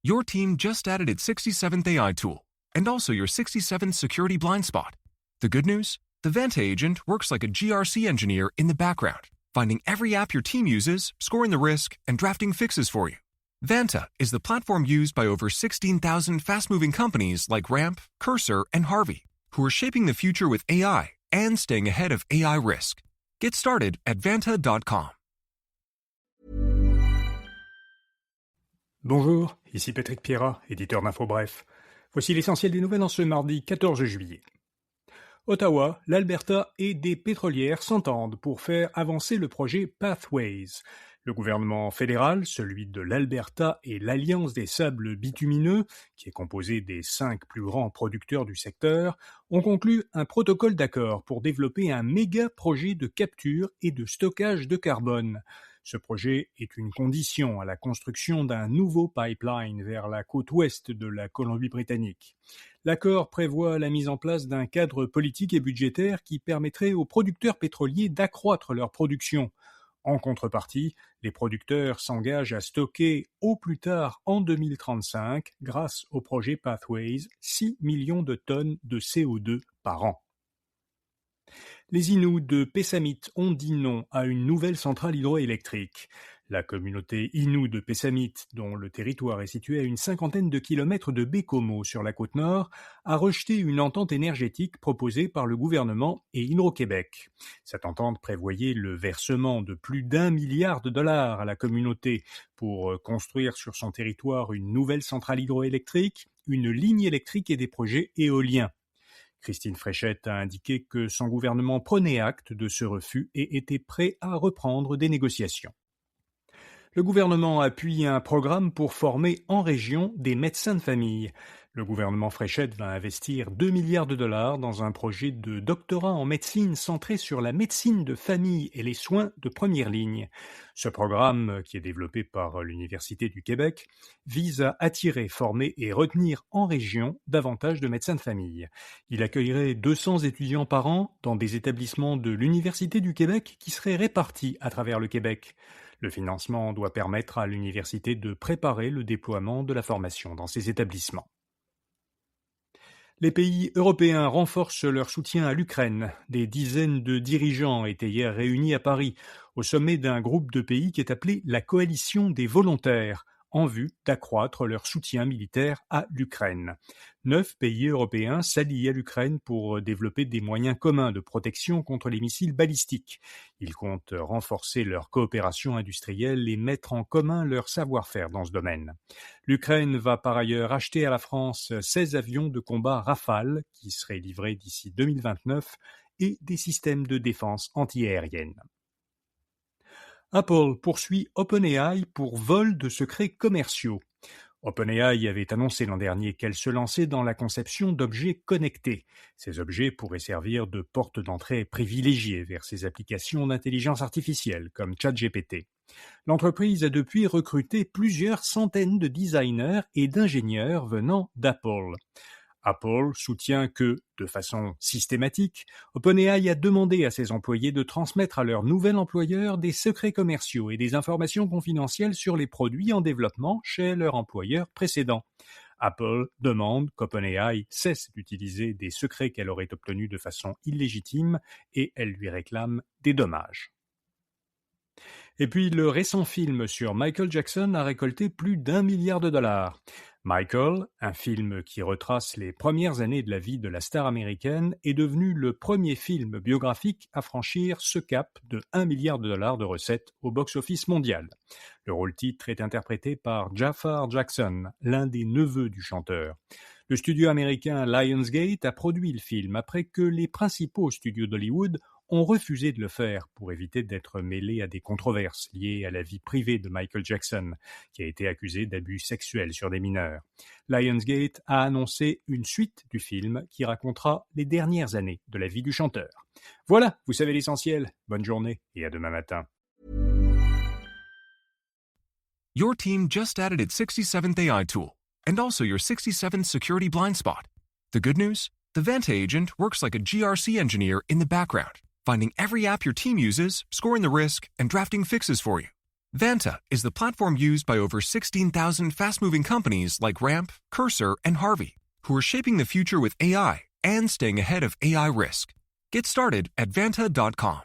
Your team just added its 67th AI tool, and also your 67th security blind spot. The good news? The Vanta agent works like a GRC engineer in the background, finding every app your team uses, scoring the risk, and drafting fixes for you. Vanta is the platform used by over 16,000 fast-moving companies like Ramp, Cursor, and Harvey, who are shaping the future with AI and staying ahead of AI risk. Get started at vanta.com. Bonjour, ici Patrick Pierrat, éditeur d'InfoBref. Voici l'essentiel des nouvelles en ce mardi 14 juillet. Ottawa, l'Alberta et des pétrolières s'entendent pour faire avancer le projet Pathways. Le gouvernement fédéral, celui de l'Alberta et l'Alliance des sables bitumineux, qui est composée des 5 plus grands producteurs du secteur, ont conclu un protocole d'accord pour développer un méga projet de capture et de stockage de carbone. Ce projet est une condition à la construction d'un nouveau pipeline vers la côte ouest de la Colombie-Britannique. L'accord prévoit la mise en place d'un cadre politique et budgétaire qui permettrait aux producteurs pétroliers d'accroître leur production. En contrepartie, les producteurs s'engagent à stocker au plus tard en 2035, grâce au projet Pathways, 6 millions de tonnes de CO2 par an. Les Inuits de Pessamit ont dit non à une nouvelle centrale hydroélectrique. La communauté Innu de Pessamit, dont le territoire est situé à une 50aine de kilomètres de Baie-Comeau sur la côte nord, a rejeté une entente énergétique proposée par le gouvernement et Hydro-Québec. Cette entente prévoyait le versement de plus d'1 milliard de dollars à la communauté pour construire sur son territoire une nouvelle centrale hydroélectrique, une ligne électrique et des projets éoliens. Christine Fréchette a indiqué que son gouvernement prenait acte de ce refus et était prêt à reprendre des négociations. Le gouvernement appuie un programme pour former en région des médecins de famille. Le gouvernement Fréchette va investir 2 milliards de dollars dans un projet de doctorat en médecine centré sur la médecine de famille et les soins de première ligne. Ce programme, qui est développé par l'Université du Québec, vise à attirer, former et retenir en région davantage de médecins de famille. Il accueillerait 200 étudiants par an dans des établissements de l'Université du Québec qui seraient répartis à travers le Québec. Le financement doit permettre à l'université de préparer le déploiement de la formation dans ces établissements. Les pays européens renforcent leur soutien à l'Ukraine. Des dizaines de dirigeants étaient hier réunis à Paris, au sommet d'un groupe de pays qui est appelé la Coalition des volontaires, en vue d'accroître leur soutien militaire à l'Ukraine. 9 pays européens s'allient à l'Ukraine pour développer des moyens communs de protection contre les missiles balistiques. Ils comptent renforcer leur coopération industrielle et mettre en commun leur savoir-faire dans ce domaine. L'Ukraine va par ailleurs acheter à la France 16 avions de combat Rafale qui seraient livrés d'ici 2029 et des systèmes de défense antiaérienne. Apple poursuit OpenAI pour vol de secrets commerciaux. OpenAI avait annoncé l'an dernier qu'elle se lançait dans la conception d'objets connectés. Ces objets pourraient servir de porte d'entrée privilégiée vers ses applications d'intelligence artificielle, comme ChatGPT. L'entreprise a depuis recruté plusieurs centaines de designers et d'ingénieurs venant d'Apple. Apple soutient que, de façon systématique, OpenAI a demandé à ses employés de transmettre à leur nouvel employeur des secrets commerciaux et des informations confidentielles sur les produits en développement chez leur employeur précédent. Apple demande qu'OpenAI cesse d'utiliser des secrets qu'elle aurait obtenus de façon illégitime et elle lui réclame des dommages. Et puis, le récent film sur Michael Jackson a récolté plus d'1 milliard de dollars. Michael, un film qui retrace les premières années de la vie de la star américaine, est devenu le premier film biographique à franchir ce cap de 1 milliard de dollars de recettes au box-office mondial. Le rôle-titre est interprété par Jafar Jackson, l'un des neveux du chanteur. Le studio américain Lionsgate a produit le film après que les principaux studios d'Hollywood ont refusé de le faire pour éviter d'être mêlés à des controverses liées à la vie privée de Michael Jackson, qui a été accusé d'abus sexuels sur des mineurs. Lionsgate a annoncé une suite du film qui racontera les dernières années de la vie du chanteur. Voilà, vous savez l'essentiel. Bonne journée et à demain matin. Your team just added its 67th AI tool, and also your 67th security blind spot. The good news? The Vanta agent works like a GRC engineer in the background, finding every app your team uses, scoring the risk, and drafting fixes for you. Vanta is the platform used by over 16,000 fast-moving companies like Ramp, Cursor, and Harvey, who are shaping the future with AI and staying ahead of AI risk. Get started at Vanta.com.